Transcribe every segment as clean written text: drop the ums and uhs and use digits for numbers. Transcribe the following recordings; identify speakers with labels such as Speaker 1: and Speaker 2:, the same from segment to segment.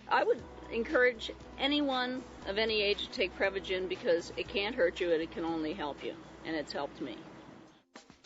Speaker 1: I would encourage anyone of any age to take Prevagen because it can't hurt you and it can only help you, and it's helped me.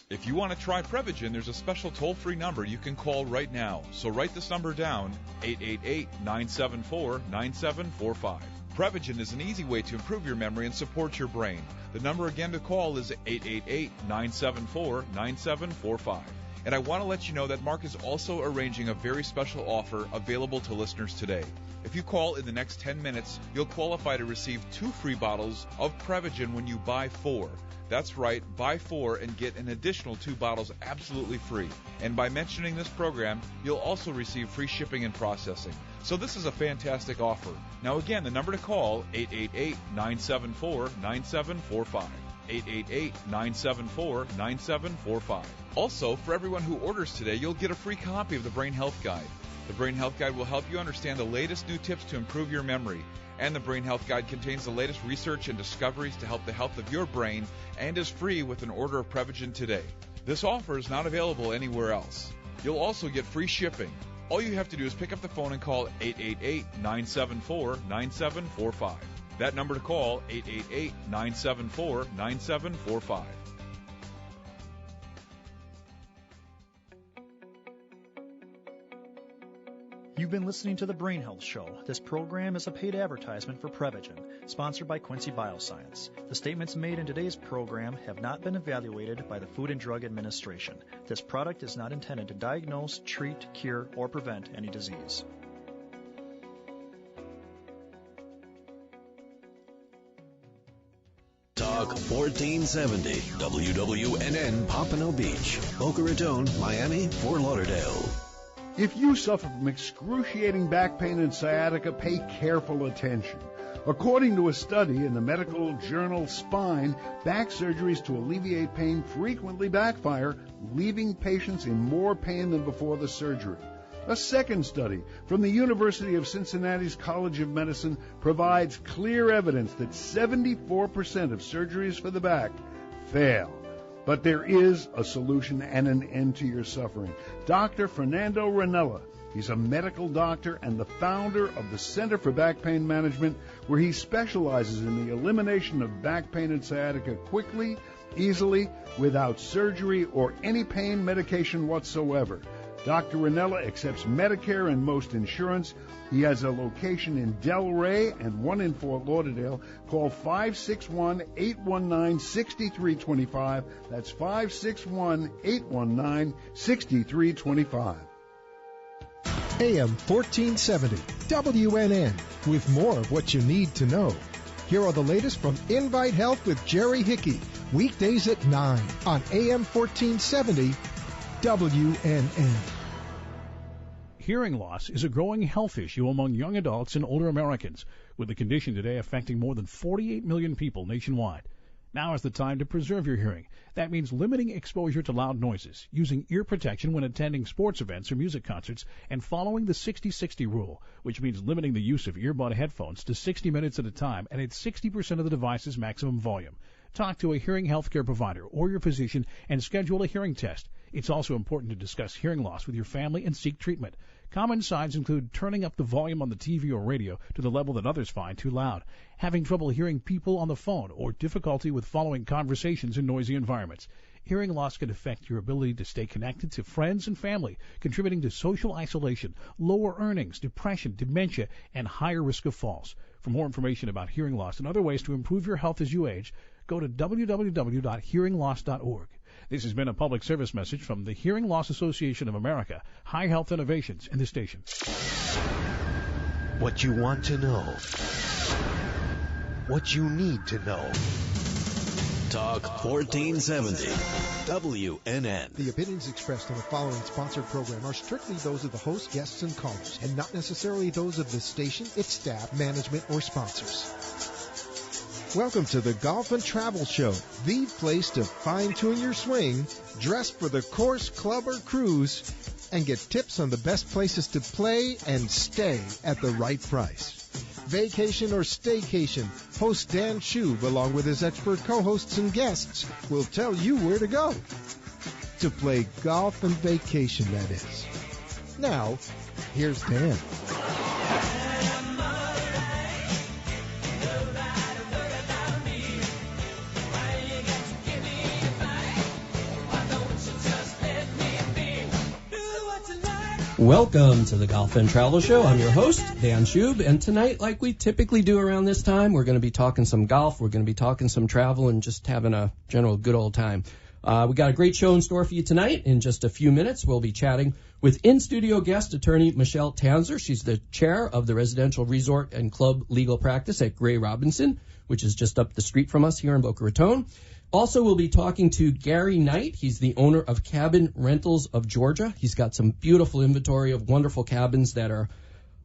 Speaker 2: If you want to try Prevagen, there's a special toll-free number you can call right now. So write this number down, 888-974-9745. Prevagen is an easy way to improve your memory and support your brain. The number again to call is 888-974-9745. And I want to let you know that Mark is also arranging a very special offer available to listeners today. If you call in the next 10 minutes, you'll qualify to receive 2 free bottles of Prevagen when you buy 4. That's right, buy 4 and get an additional 2 bottles absolutely free. And by mentioning this program, you'll also receive free shipping and processing. So this is a fantastic offer. Now again, the number to call, 888-974-9745. 888-974-9745. Also, for everyone who orders today, you'll get a free copy of the Brain Health Guide. The Brain Health Guide will help you understand the latest new tips to improve your memory. And the Brain Health Guide contains the latest research and discoveries to help the health of your brain and is free with an order of Prevagen today. This offer is not available anywhere else. You'll also get free shipping. All you have to do is pick up the phone and call 888-974-9745. That number to call, 888-974-9745.
Speaker 3: You've been listening to The Brain Health Show. This program is a paid advertisement for Prevagen, sponsored by Quincy Bioscience. The statements made in today's program have not been evaluated by the Food and Drug Administration. This product is not intended to diagnose, treat, cure, or prevent any disease.
Speaker 4: Talk 1470, WWNN Pompano Beach, Boca Raton, Miami, Fort Lauderdale.
Speaker 5: If you suffer from excruciating back pain and sciatica, pay careful attention. According to a study in the medical journal Spine, back surgeries to alleviate pain frequently backfire, leaving patients in more pain than before the surgery. A second study from the University of Cincinnati's College of Medicine provides clear evidence that 74% of surgeries for the back fail. But there is a solution and an end to your suffering. Dr. Fernando Ranella, he's a medical doctor and the founder of the Center for Back Pain Management, where he specializes in the elimination of back pain and sciatica quickly, easily, without surgery or any pain medication whatsoever. Dr. Ranella accepts Medicare and most insurance. He has a location in Delray and one in Fort Lauderdale. Call 561-819-6325. That's 561-819-6325.
Speaker 6: AM 1470, WNN, with more of what you need to know. Here are the latest from Invite Health with Jerry Hickey, weekdays at 9 on AM 1470, WNN.
Speaker 7: Hearing loss is a growing health issue among young adults and older Americans, with the condition today affecting more than 48 million people nationwide. Now is the time to preserve your hearing. That means limiting exposure to loud noises, using ear protection when attending sports events or music concerts, and following the 60-60 rule, which means limiting the use of earbud headphones to 60 minutes at a time and at 60% of the device's maximum volume. Talk to a hearing healthcare provider or your physician and schedule a hearing test. It's also important to discuss hearing loss with your family and seek treatment. Common signs include turning up the volume on the TV or radio to the level that others find too loud, having trouble hearing people on the phone, or difficulty with following conversations in noisy environments. Hearing loss can affect your ability to stay connected to friends and family, contributing to social isolation, lower earnings, depression, dementia, and higher risk of falls. For more information about hearing loss and other ways to improve your health as you age, go to www.hearingloss.org. This has been a public service message from the Hearing Loss Association of America, High Health Innovations, and the station.
Speaker 4: What you want to know. What you need to know. Talk 1470, WNN.
Speaker 6: The opinions expressed on the following sponsored program are strictly those of the host, guests, and callers, and not necessarily those of the station, its staff, management, or sponsors. Welcome to the Golf and Travel Show, the place to fine-tune your swing, dress for the course, club, or cruise, and get tips on the best places to play and stay at the right price. Vacation or staycation, host Dan Shub, along with his expert co-hosts and guests, will tell you where to go. To play golf and vacation, that is. Now, here's Dan.
Speaker 8: Welcome to the Golf and Travel Show. I'm your host, Dan Schub, and tonight, like we typically do around this time, we're going to be talking some golf, we're going to be talking some travel, and just having a general good old time. We got a great show in store for you tonight. In just a few minutes, we'll be chatting with in-studio guest attorney Michelle Tanzer. She's the chair of the Residential Resort and Club Legal Practice at Gray Robinson, which is just up the street from us here in Boca Raton. Also, we'll be talking to Gary Knight. He's the owner of Cabin Rentals of Georgia. He's got some beautiful inventory of wonderful cabins that are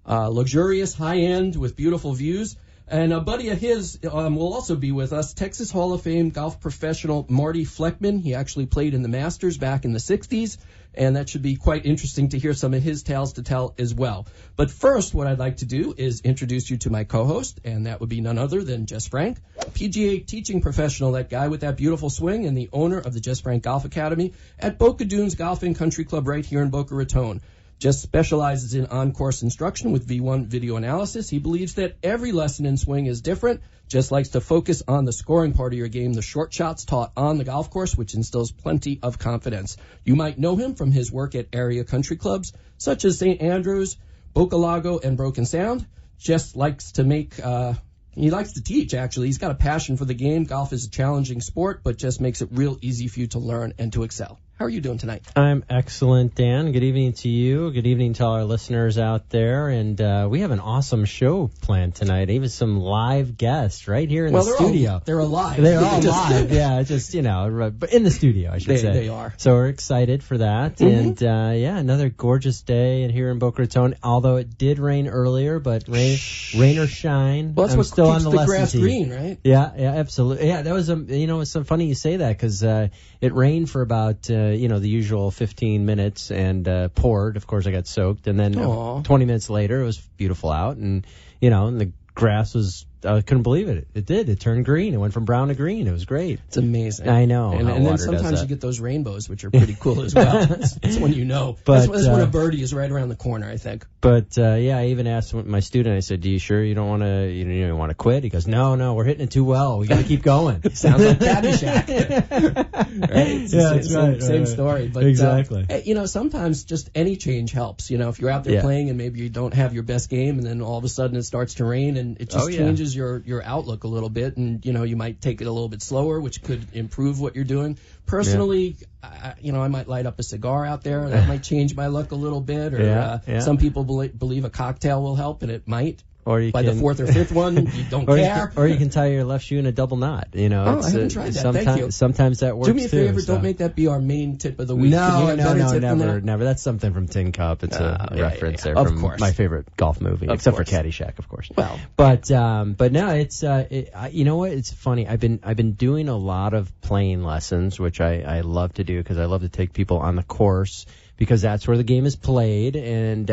Speaker 8: luxurious, high-end, with beautiful views. And a buddy of his will also be with us, Texas Hall of Fame golf professional Marty Fleckman. He actually played in the Masters back in the 60s, and that should be quite interesting to hear some of his tales to tell as well. But first, what I'd like to do is introduce you to my co-host, and that would be none other than Jess Frank, PGA teaching professional, that guy with that beautiful swing, and the owner of the Jess Frank Golf Academy at Boca Dunes Golf and Country Club right here in Boca Raton. Jess specializes in on-course instruction with V1 video analysis. He believes that every lesson in swing is different. Jess likes to focus on the scoring part of your game, the short shots taught on the golf course, which instills plenty of confidence. You might know him from his work at area country clubs, such as St. Andrews, Boca Lago, and Broken Sound. Jess likes to he likes to teach, actually. He's got a passion for the game. Golf is a challenging sport, but just makes it real easy for you to learn and to excel. How are you doing tonight?
Speaker 9: I'm excellent, Dan. Good evening to you. Good evening to all our listeners out there. And we have an awesome show planned tonight. Even some live guests right here in the studio.
Speaker 8: They're alive.
Speaker 9: They're all live. Yeah, just, but in the studio, I should say.
Speaker 8: They are.
Speaker 9: So we're excited for that. Mm-hmm. And, another gorgeous day here in Boca Raton. Although it did rain earlier, but rain or shine.
Speaker 8: Well, that's what
Speaker 9: still
Speaker 8: keeps
Speaker 9: on the
Speaker 8: grass
Speaker 9: lesson
Speaker 8: green, right?
Speaker 9: Yeah, absolutely. Yeah, that was, it's so funny you say that because it rained for about, the usual 15 minutes and poured. Of course, I got soaked. And then 20 minutes later, it was beautiful out. And, and the grass was, I couldn't believe it. It did. It turned green. It went from brown to green. It was great.
Speaker 8: It's amazing.
Speaker 9: I know.
Speaker 8: And then sometimes you get those rainbows, which are pretty cool as well. That's when you know. But, that's when a birdie is right around the corner, I think.
Speaker 9: But, I even asked my student, I said, "Do you sure you don't want to, you don't want to quit?" He goes, No, we're hitting it too well. We got to keep going.
Speaker 8: Sounds like Caddyshack. Right? Same story. But,
Speaker 9: exactly.
Speaker 8: Sometimes just any change helps. If you're out there playing and maybe you don't have your best game and then all of a sudden it starts to rain and it just changes your outlook a little bit, and you might take it a little bit slower, which could improve what you're doing. Personally, I might light up a cigar out there. That might change my luck a little bit. Or some people believe a cocktail will help, and it might.
Speaker 9: Or
Speaker 8: by the fourth or fifth one, you don't care.
Speaker 9: Or you can tie your left shoe in a double knot.
Speaker 8: I haven't tried that. Thank you.
Speaker 9: Sometimes that works.
Speaker 8: Do me a favor.
Speaker 9: So.
Speaker 8: Don't make that be our main tip of the week.
Speaker 9: No, never. That's something from Tin Cup. It's a reference there from my favorite golf movie, except for Caddyshack, of course.
Speaker 8: Well,
Speaker 9: but no, it's you know what? It's funny. I've been doing a lot of playing lessons, which I love to do because I love to take people on the course, because that's where the game is played. And,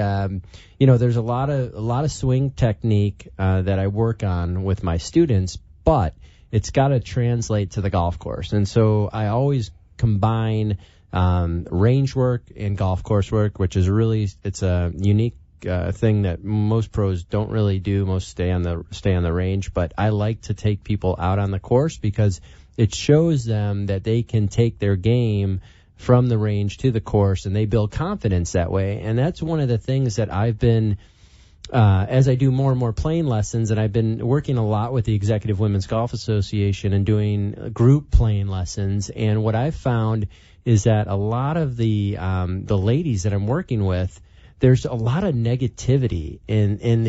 Speaker 9: there's a lot of swing technique that I work on with my students, but it's got to translate to the golf course. And so I always combine range work and golf course work, which is it's a unique thing that most pros don't really do. Most stay on the range, but I like to take people out on the course because it shows them that they can take their game from the range to the course, and they build confidence that way. And that's one of the things that I've been, as I do more and more playing lessons, and I've been working a lot with the Executive Women's Golf Association and doing group playing lessons. And what I've found is that a lot of the ladies that I'm working with, there's a lot of negativity in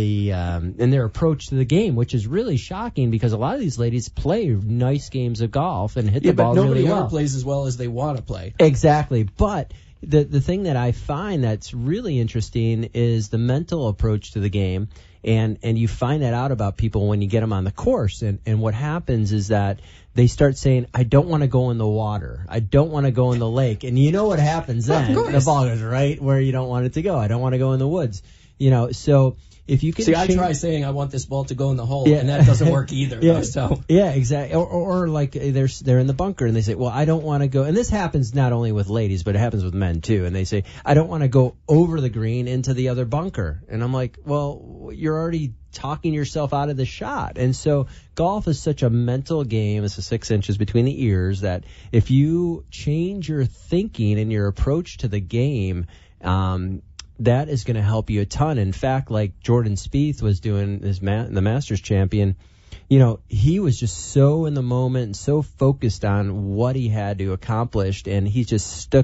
Speaker 9: their approach to the game, which is really shocking because a lot of these ladies play nice games of golf and hit the ball really well.
Speaker 8: But nobody ever plays as well as they want to play.
Speaker 9: Exactly. But the thing that I find that's really interesting is the mental approach to the game, and you find that out about people when you get them on the course. And what happens is that they start saying, "I don't want to go in the water. I don't want to go in the lake." And you know what happens then? The ball goes right where you don't want it to go. I don't want to go in the woods. So if you can
Speaker 8: I try saying I want this ball to go in the hole, and that doesn't work either.
Speaker 9: Yeah, exactly. Or like they're in the bunker and they say, "Well, I don't want to go." And this happens not only with ladies, but it happens with men too. And they say, "I don't want to go over the green into the other bunker." And I'm like, "Well, you're already talking yourself out of the shot." And so golf is such a mental game. It's 6 inches between the ears that if you change your thinking and your approach to the game, that is going to help you a ton. In fact, like Jordan Spieth was doing, the Masters champion, he was just so in the moment and so focused on what he had to accomplish, and he just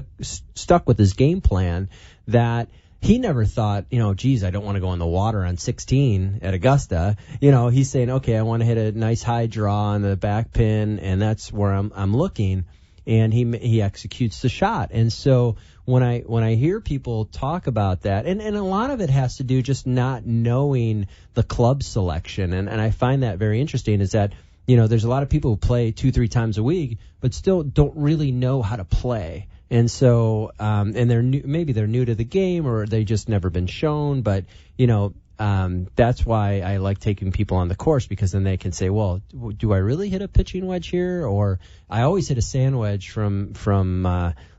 Speaker 9: stuck with his game plan that he never thought, geez, I don't want to go in the water on 16 at Augusta. He's saying, okay, I want to hit a nice high draw on the back pin, and that's where I'm looking. And he executes the shot. And so when I hear people talk about that, and a lot of it has to do just not knowing the club selection, and I find that very interesting, is that there's a lot of people who play 2-3 times a week, but still don't really know how to play. And so, and maybe they're new to the game, or they just never been shown. But that's why I like taking people on the course, because then they can say, well, do I really hit a pitching wedge here? Or I always hit a sand wedge from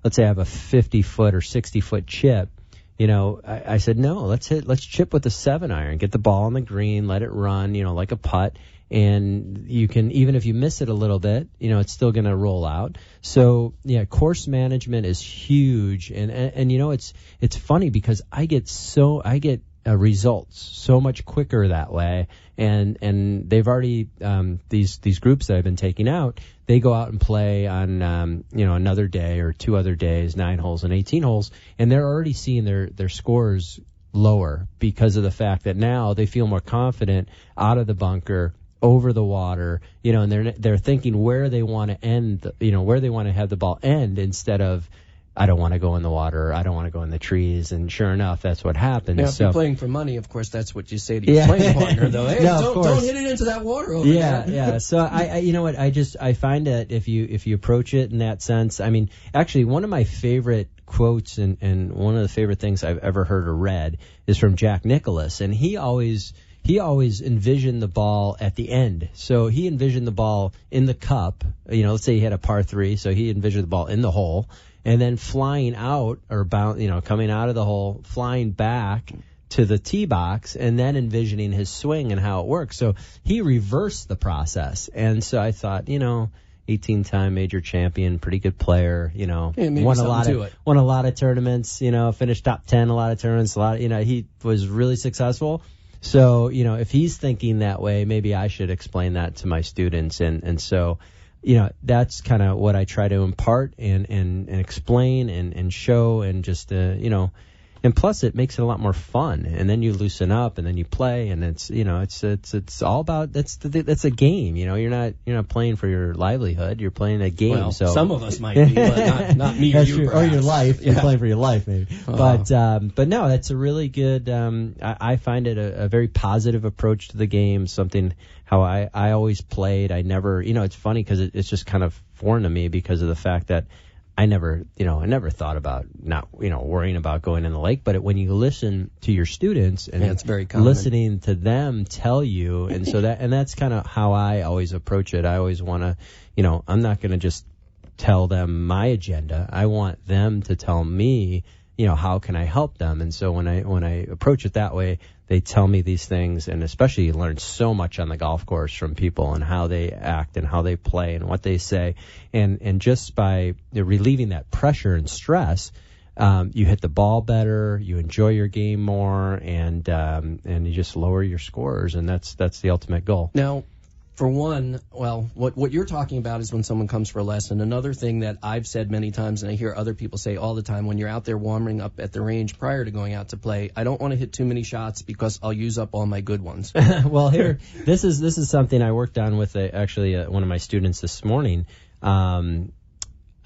Speaker 9: let's say I have a 50-foot or 60-foot chip. I said, no, let's chip with a 7-iron, get the ball on the green, let it run, like a putt. And you can, even if you miss it a little bit, it's still going to roll out. So yeah, course management is huge. And it's funny because I get results so much quicker that way. And they've already, these groups that I've been taking out, they go out and play on, another day or 2 other days, 9 holes and 18 holes. And they're already seeing their scores lower because of the fact that now they feel more confident out of the bunker, over the water, and they're thinking where they want to end, where they want to have the ball end, instead of, I don't want to go in the water, or I don't want to go in the trees. And sure enough, that's what happens.
Speaker 8: Now, if you're playing for money, of course, that's what you say to your playing partner, though. Hey, don't hit it into that water over there.
Speaker 9: Yeah. So I find that if you approach it in that sense, actually one of my favorite quotes and one of the favorite things I've ever heard or read is from Jack Nicklaus, and he always envisioned the ball at the end. So he envisioned the ball in the cup. Let's say he had a par 3, so he envisioned the ball in the hole, and then flying out or coming out of the hole, flying back to the tee box, and then envisioning his swing and how it works. So he reversed the process. And so I thought, 18-time major champion, pretty good player, won a lot of tournaments, finished top 10 a lot of tournaments, he was really successful. So, if he's thinking that way, maybe I should explain that to my students. And so, that's kind of what I try to impart and explain and show, and just, and plus it makes it a lot more fun. And then you loosen up, and then you play, and it's all about, that's a game. You're not playing for your livelihood. You're playing a game.
Speaker 8: Well,
Speaker 9: so
Speaker 8: some of us might be, but not me or you.
Speaker 9: Or your life. Yeah. You're playing for your life, maybe. But no, that's a really good, I find it a very positive approach to the game, something how I always played. I never, it's funny because it's just kind of foreign to me because of the fact that I never thought about not, worrying about going in the lake. But when you listen to your students and
Speaker 8: it's very common.
Speaker 9: Listening to them tell you, and so that's kind of how I always approach it. I always want to, I'm not going to just tell them my agenda. I want them to tell me, how can I help them? And so when I approach it that way, they tell me these things, and especially you learn so much on the golf course from people and how they act and how they play and what they say. And just by relieving that pressure and stress, you hit the ball better, you enjoy your game more, and you just lower your scores, and that's the ultimate goal.
Speaker 8: Now, for one, well, what you're talking about is when someone comes for a lesson. Another thing that I've said many times, and I hear other people say all the time, when you're out there warming up at the range prior to going out to play, I don't want to hit too many shots because I'll use up all my good ones.
Speaker 9: Well, this is something I worked on with one of my students this morning. What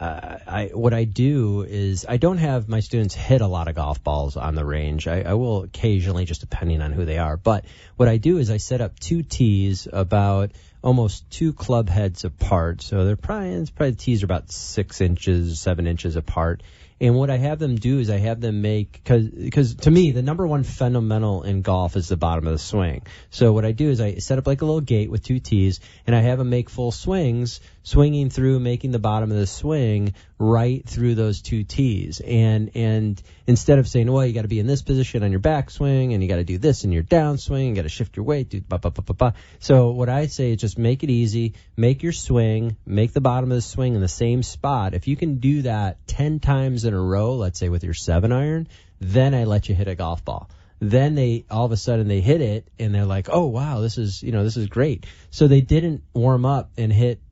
Speaker 9: I do is I don't have my students hit a lot of golf balls on the range. I will occasionally, just depending on who they are. But what I do is I set up 2 tees about almost 2 club heads apart. So the tees are about 6 inches, 7 inches apart. And what I have them do is I have them make, because to me, the number one fundamental in golf is the bottom of the swing. So what I do is I set up like a little gate with 2 tees, and I have them make full swings, swinging through, making the bottom of the swing right through those two tees. And instead of saying, well, you got to be in this position on your backswing, and you got to do this in your downswing, you got to shift your weight, do ba ba ba ba ba. So what I say is just make it easy, make your swing, make the bottom of the swing in the same spot. If you can do that 10 times in a row, let's say with your 7-iron, then I let you hit a golf ball. Then they all of a sudden they hit it and they're like, oh wow, this is great. So they didn't warm up and hit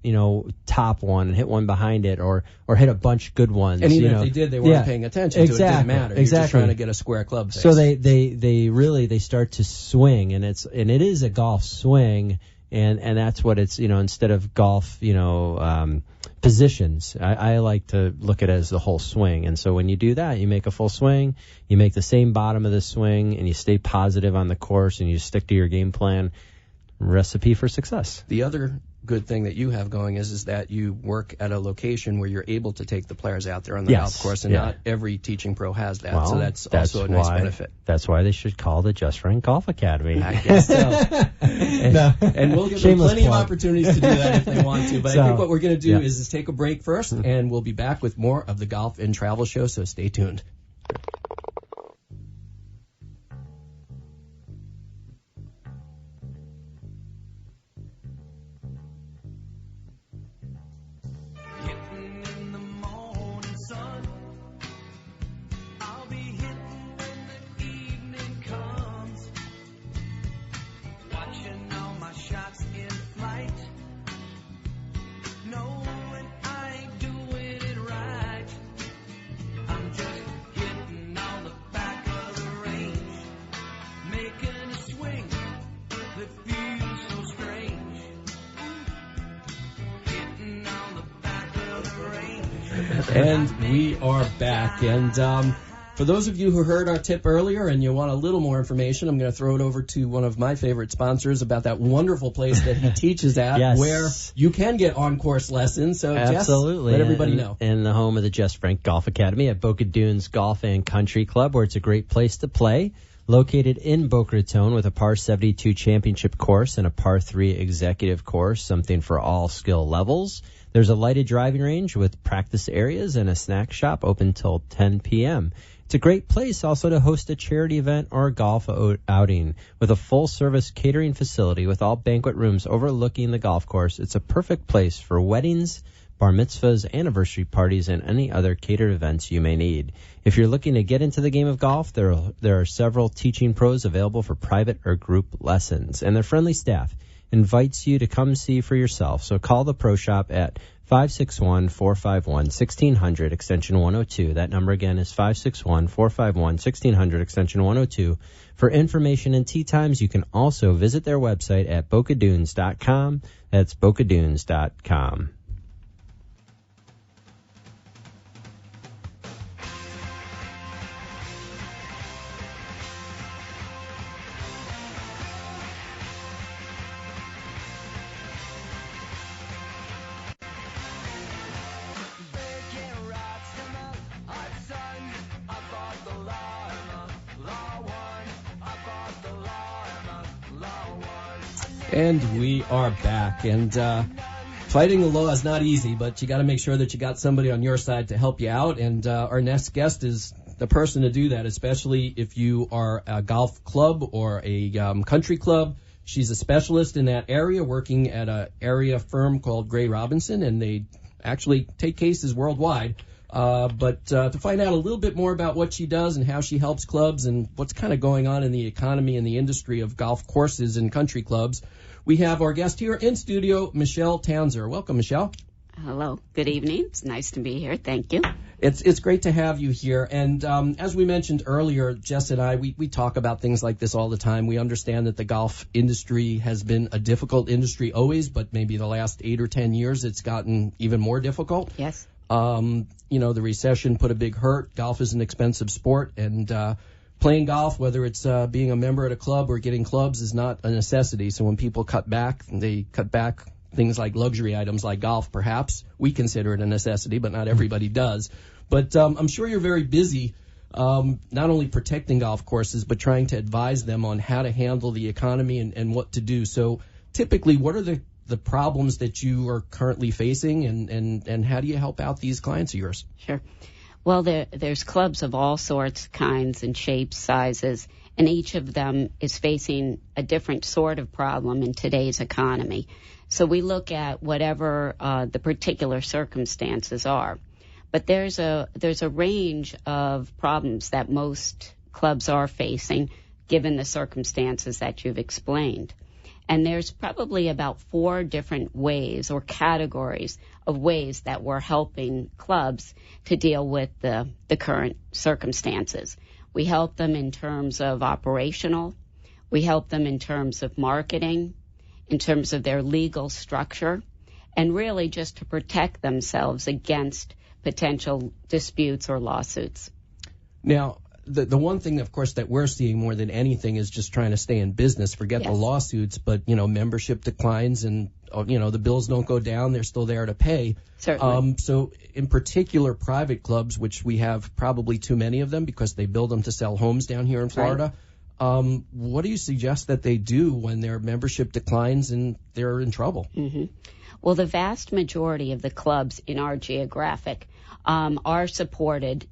Speaker 9: top one and hit one behind it or hit a bunch of good ones.
Speaker 8: And even if they did, they weren't paying attention to it. It didn't matter. You're just trying to get a square club face.
Speaker 9: So they start to swing, and it is a golf swing, and that's what it's instead of golf positions. I like to look at it as the whole swing. And so when you do that, you make a full swing, you make the same bottom of the swing, and you stay positive on the course, and you stick to your game plan. Recipe for success.
Speaker 8: The other good thing that you have going is that you work at a location where you're able to take the players out there on the golf course, and not every teaching pro has that. Well, so that's also a nice benefit.
Speaker 9: That's why they should call the Just Frank Golf Academy.
Speaker 8: I guess so. And we'll give them plenty of opportunities to do that if they want to. But I think what we're going to do is take a break first, and we'll be back with more of the Golf and Travel Show, so stay tuned. And we are back. And for those of you who heard our tip earlier and you want a little more information, I'm going to throw it over to one of my favorite sponsors about that wonderful place that he teaches at, where you can get on-course lessons. So,
Speaker 9: absolutely.
Speaker 8: Jess, let everybody know.
Speaker 9: In the home of the Just Frank Golf Academy at Boca Dunes Golf and Country Club, where it's a great place to play. Located in Boca Raton with a par 72 championship course and a par 3 executive course, something for all skill levels. There's a lighted driving range with practice areas and a snack shop open till 10 p.m. It's a great place also to host a charity event or a golf outing. With a full-service catering facility with all banquet rooms overlooking the golf course, it's a perfect place for weddings, bar mitzvahs, anniversary parties, and any other catered events you may need. If you're looking to get into the game of golf, there are several teaching pros available for private or group lessons, and their friendly staff invites you to come see for yourself. So call the Pro Shop at 561-451-1600, extension 102. That number again is 561-451-1600, extension 102. For information and tee times, you can also visit their website at bocadunes.com. That's bocadunes.com.
Speaker 8: And we are back. And fighting the law is not easy, but you got to make sure that you got somebody on your side to help you out. And our next guest is the person to do that, especially if you are a golf club or a country club. She's a specialist in that area, working at an area firm called Gray Robinson, and they actually take cases worldwide. But to find out a little bit more about what she does and how she helps clubs and what's kind of going on in the economy and the industry of golf courses and country clubs, we have our guest here in studio, Michelle Tanzer. Welcome, Michelle.
Speaker 10: Hello. Good evening. It's nice to be here. Thank you.
Speaker 8: It's great to have you here. And as we mentioned earlier, Jess and I, we talk about things like this all the time. We understand that the golf industry has been a difficult industry always, but maybe the last 8 or 10 years it's gotten even more difficult.
Speaker 10: Yes.
Speaker 8: The recession put a big hurt. Golf is an expensive sport, and playing golf, whether it's being a member at a club or getting clubs, is not a necessity. So when people cut back, they cut back things like luxury items like golf, perhaps. We consider it a necessity, but not everybody does. But I'm sure you're very busy not only protecting golf courses, but trying to advise them on how to handle the economy and what to do. So typically, what are the the problems that you are currently facing, and how do you help out these clients of yours?
Speaker 10: Sure. Well, there's clubs of all sorts, kinds, and shapes, sizes, and each of them is facing a different sort of problem in today's economy. So we look at whatever the particular circumstances are. But there's a range of problems that most clubs are facing, given the circumstances that you've explained. And there's probably about 4 different ways or categories of ways that we're helping clubs to deal with the current circumstances. We help them in terms of operational. We help them in terms of marketing, in terms of their legal structure, and really just to protect themselves against potential disputes or lawsuits.
Speaker 8: Now, the one thing, of course, that we're seeing more than anything is just trying to stay in business. Forget the lawsuits, but, membership declines and, the bills don't go down. They're still there to pay.
Speaker 10: Certainly.
Speaker 8: So in particular, private clubs, which we have probably too many of them because they build them to sell homes down here in Florida. Right. What do you suggest that they do when their membership declines and they're in trouble?
Speaker 10: Mm-hmm. Well, the vast majority of the clubs in our geographic are supported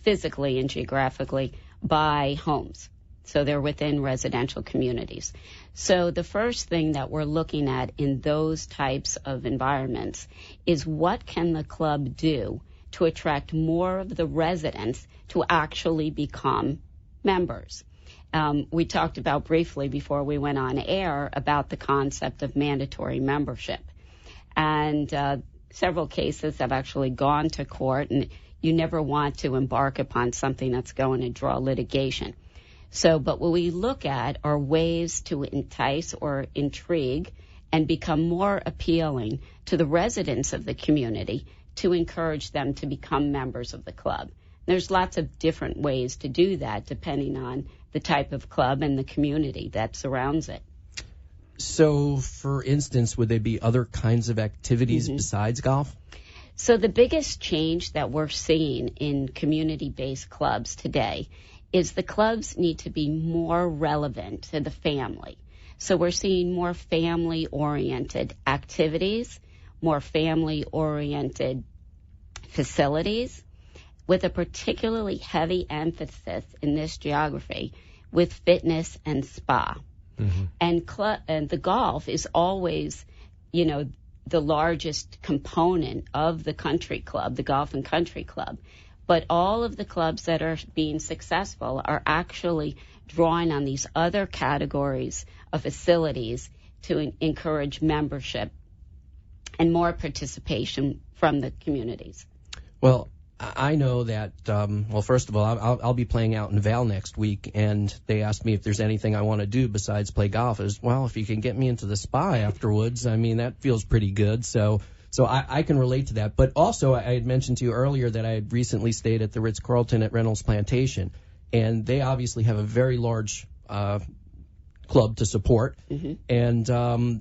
Speaker 10: physically and geographically by homes. So they're within residential communities. So the first thing that we're looking at in those types of environments is what can the club do to attract more of the residents to actually become members. We talked about briefly before we went on air about the concept of mandatory membership. And several cases have actually gone to court, and you never want to embark upon something that's going to draw litigation. So, but what we look at are ways to entice or intrigue and become more appealing to the residents of the community to encourage them to become members of the club. There's lots of different ways to do that depending on the type of club and the community that surrounds it.
Speaker 8: So, for instance, would there be other kinds of activities besides golf?
Speaker 10: So the biggest change that we're seeing in community-based clubs today is the clubs need to be more relevant to the family. So we're seeing more family-oriented activities, more family-oriented facilities, with a particularly heavy emphasis in this geography with fitness and spa. And the golf is always, the largest component of the country club, the golf and country club. But all of the clubs that are being successful are actually drawing on these other categories of facilities to encourage membership and more participation from the communities.
Speaker 8: Well, I know that, first of all, I'll be playing out in Val next week, and they asked me if there's anything I want to do besides play golf. If you can get me into the spa afterwards, that feels pretty good. So I can relate to that. But also, I had mentioned to you earlier that I had recently stayed at the Ritz-Carlton at Reynolds Plantation, and they obviously have a very large club to support, and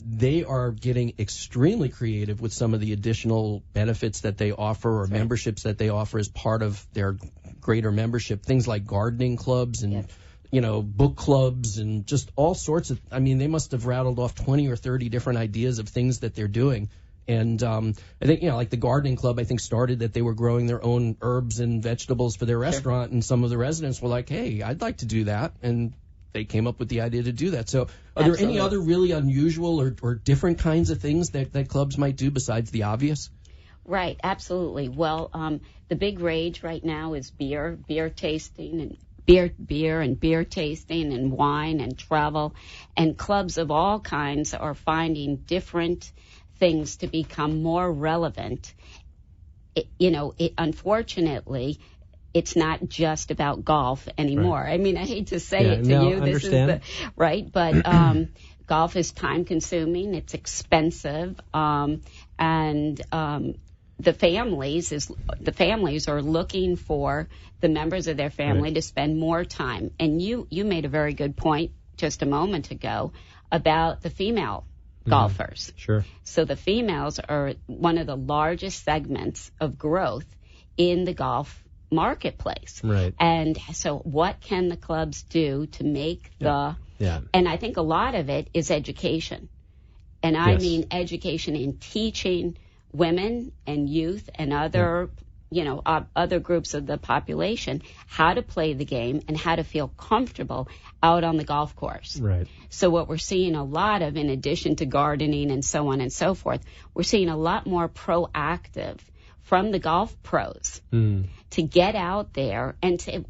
Speaker 8: they are getting extremely creative with some of the additional benefits that they offer or memberships that they offer as part of their greater membership. Things like gardening clubs and book clubs and just all sorts of. They must have rattled off 20 or 30 different ideas of things that they're doing. And I think, like the gardening club, I think started that they were growing their own herbs and vegetables for their restaurant, and some of the residents were like, hey, I'd like to do that. And they came up with the idea to do that. So are there any other really unusual or different kinds of things that clubs might do besides the obvious?
Speaker 10: Right, absolutely. Well, the big rage right now is beer tasting and beer tasting and wine and travel. And clubs of all kinds are finding different things to become more relevant. Unfortunately, it's not just about golf anymore. Right. I hate to say it to you. This
Speaker 9: understand.
Speaker 10: Is right, but golf is time consuming. It's expensive, and the families are looking for the members of their family to spend more time. And you made a very good point just a moment ago about the female golfers.
Speaker 9: Sure.
Speaker 10: So the females are one of the largest segments of growth in the golf marketplace.
Speaker 9: Right.
Speaker 10: And so what can the clubs do to make and I think a lot of it is education. And I mean education in teaching women and youth and other, other groups of the population how to play the game and how to feel comfortable out on the golf course.
Speaker 9: Right.
Speaker 10: So what we're seeing a lot of, in addition to gardening and so on and so forth, we're seeing a lot more proactive from the golf pros to get out there and to,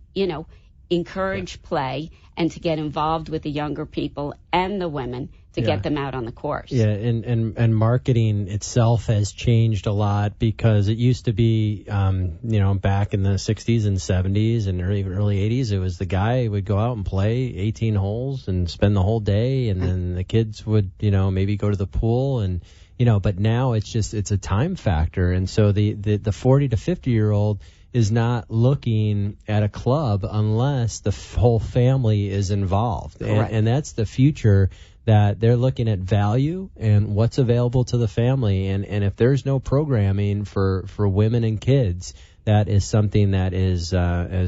Speaker 10: encourage play and to get involved with the younger people and the women to get them out on the course.
Speaker 9: Yeah, and marketing itself has changed a lot, because it used to be, back in the 60s and 70s and early 80s, it was the guy who would go out and play 18 holes and spend the whole day, and then the kids would, maybe go to the pool, and, but now it's a time factor. And so the 40 to 50-year-old is not looking at a club unless the whole family is involved. And that's the future, that they're looking at value and what's available to the family. And if there's no programming for women and kids, that is something that is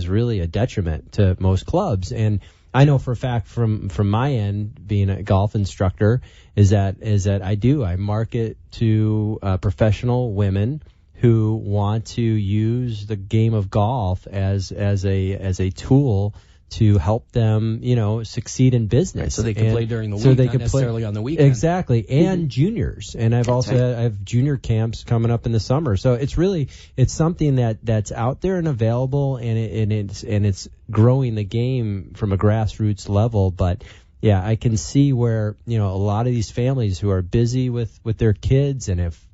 Speaker 9: really a detriment to most clubs. And I know for a fact from my end, being a golf instructor, is that I market to professional women who want to use the game of golf as a tool to help them, succeed in business.
Speaker 8: Right, so they can play during the week, not necessarily on the weekend.
Speaker 9: Exactly, and juniors. And I have junior camps coming up in the summer. So it's something that's out there and available, and it's growing the game from a grassroots level. But yeah, I can see where, a lot of these families who are busy with their kids, and if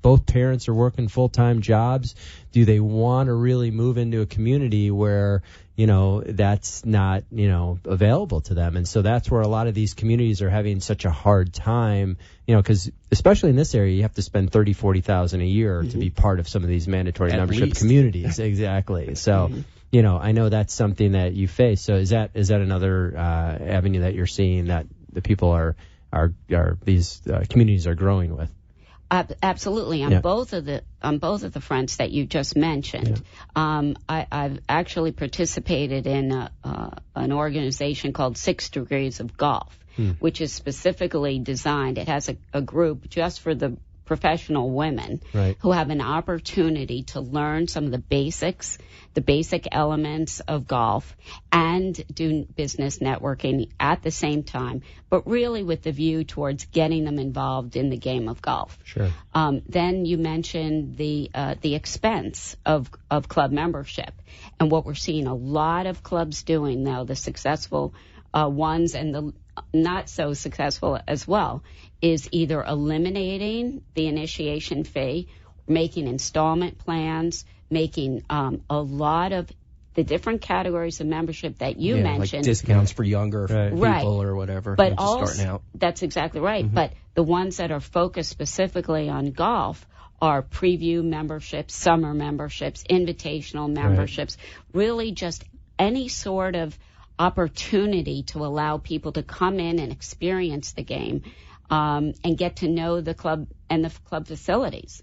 Speaker 9: both parents are working full-time jobs, do they want to really move into a community where, that's not, available to them? And so that's where a lot of these communities are having such a hard time, because especially in this area, you have to spend $30,000-$40,000 a year to be part of some of these mandatory membership communities. Exactly. So, I know that's something that you face. So is that another avenue that you're seeing that the people are these communities are growing with?
Speaker 10: Absolutely, on both of the fronts that you just mentioned. I've actually participated in an organization called 6 Degrees of Golf, which is specifically designed. It has a group just for the professional women who have an opportunity to learn some of the basic elements of golf and do business networking at the same time, but really with the view towards getting them involved in the game of golf.
Speaker 9: Sure.
Speaker 10: Then you mentioned the expense of club membership, and what we're seeing a lot of clubs doing now, the successful ones and the not so successful as well, is either eliminating the initiation fee, making installment plans, making a lot of the different categories of membership that you mentioned.
Speaker 8: Like discounts for younger people or whatever.
Speaker 10: But also,
Speaker 8: starting out.
Speaker 10: That's exactly right. Mm-hmm. But the ones that are focused specifically on golf are preview memberships, summer memberships, invitational memberships, really just any sort of opportunity to allow people to come in and experience the game and get to know the club and the club facilities.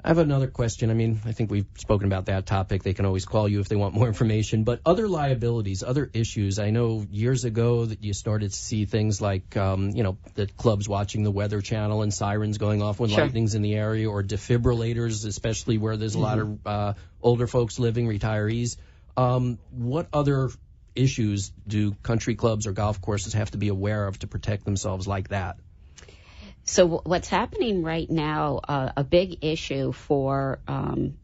Speaker 8: I have another question. I mean, I think we've spoken about that topic. They can always call you if they want more information. But other liabilities, other issues. I know years ago that you started to see things like, the clubs watching the Weather Channel and sirens going off when lightning's in the area, or defibrillators, especially where there's a lot of older folks living, retirees. What other issues do country clubs or golf courses have to be aware of to protect themselves like that?
Speaker 10: So what's happening right now, a big issue for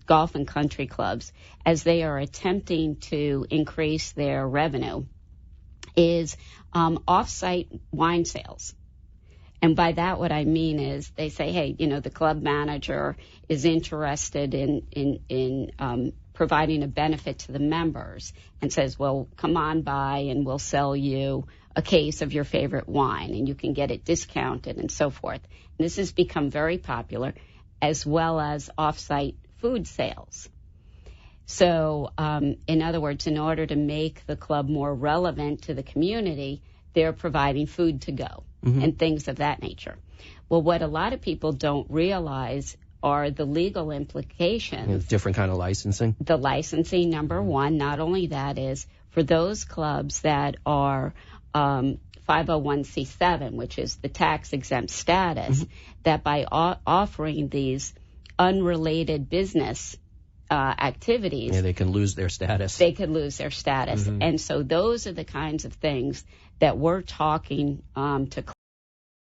Speaker 10: golf and country clubs as they are attempting to increase their revenue is off-site wine sales. And by that, what I mean is they say, hey, the club manager is interested in providing a benefit to the members and says, well, come on by and we'll sell you a case of your favorite wine and you can get it discounted and so forth. And this has become very popular, as well as off-site food sales. So, in other words, in order to make the club more relevant to the community, they're providing food to go and things of that nature. Well, what a lot of people don't realize are the legal implications.
Speaker 8: Different kind of licensing.
Speaker 10: The licensing, number one. Not only that is for those clubs that are 501c7, which is the tax-exempt status, that by offering these unrelated business activities,
Speaker 8: they can lose their status.
Speaker 10: And so those are the kinds of things that we're talking to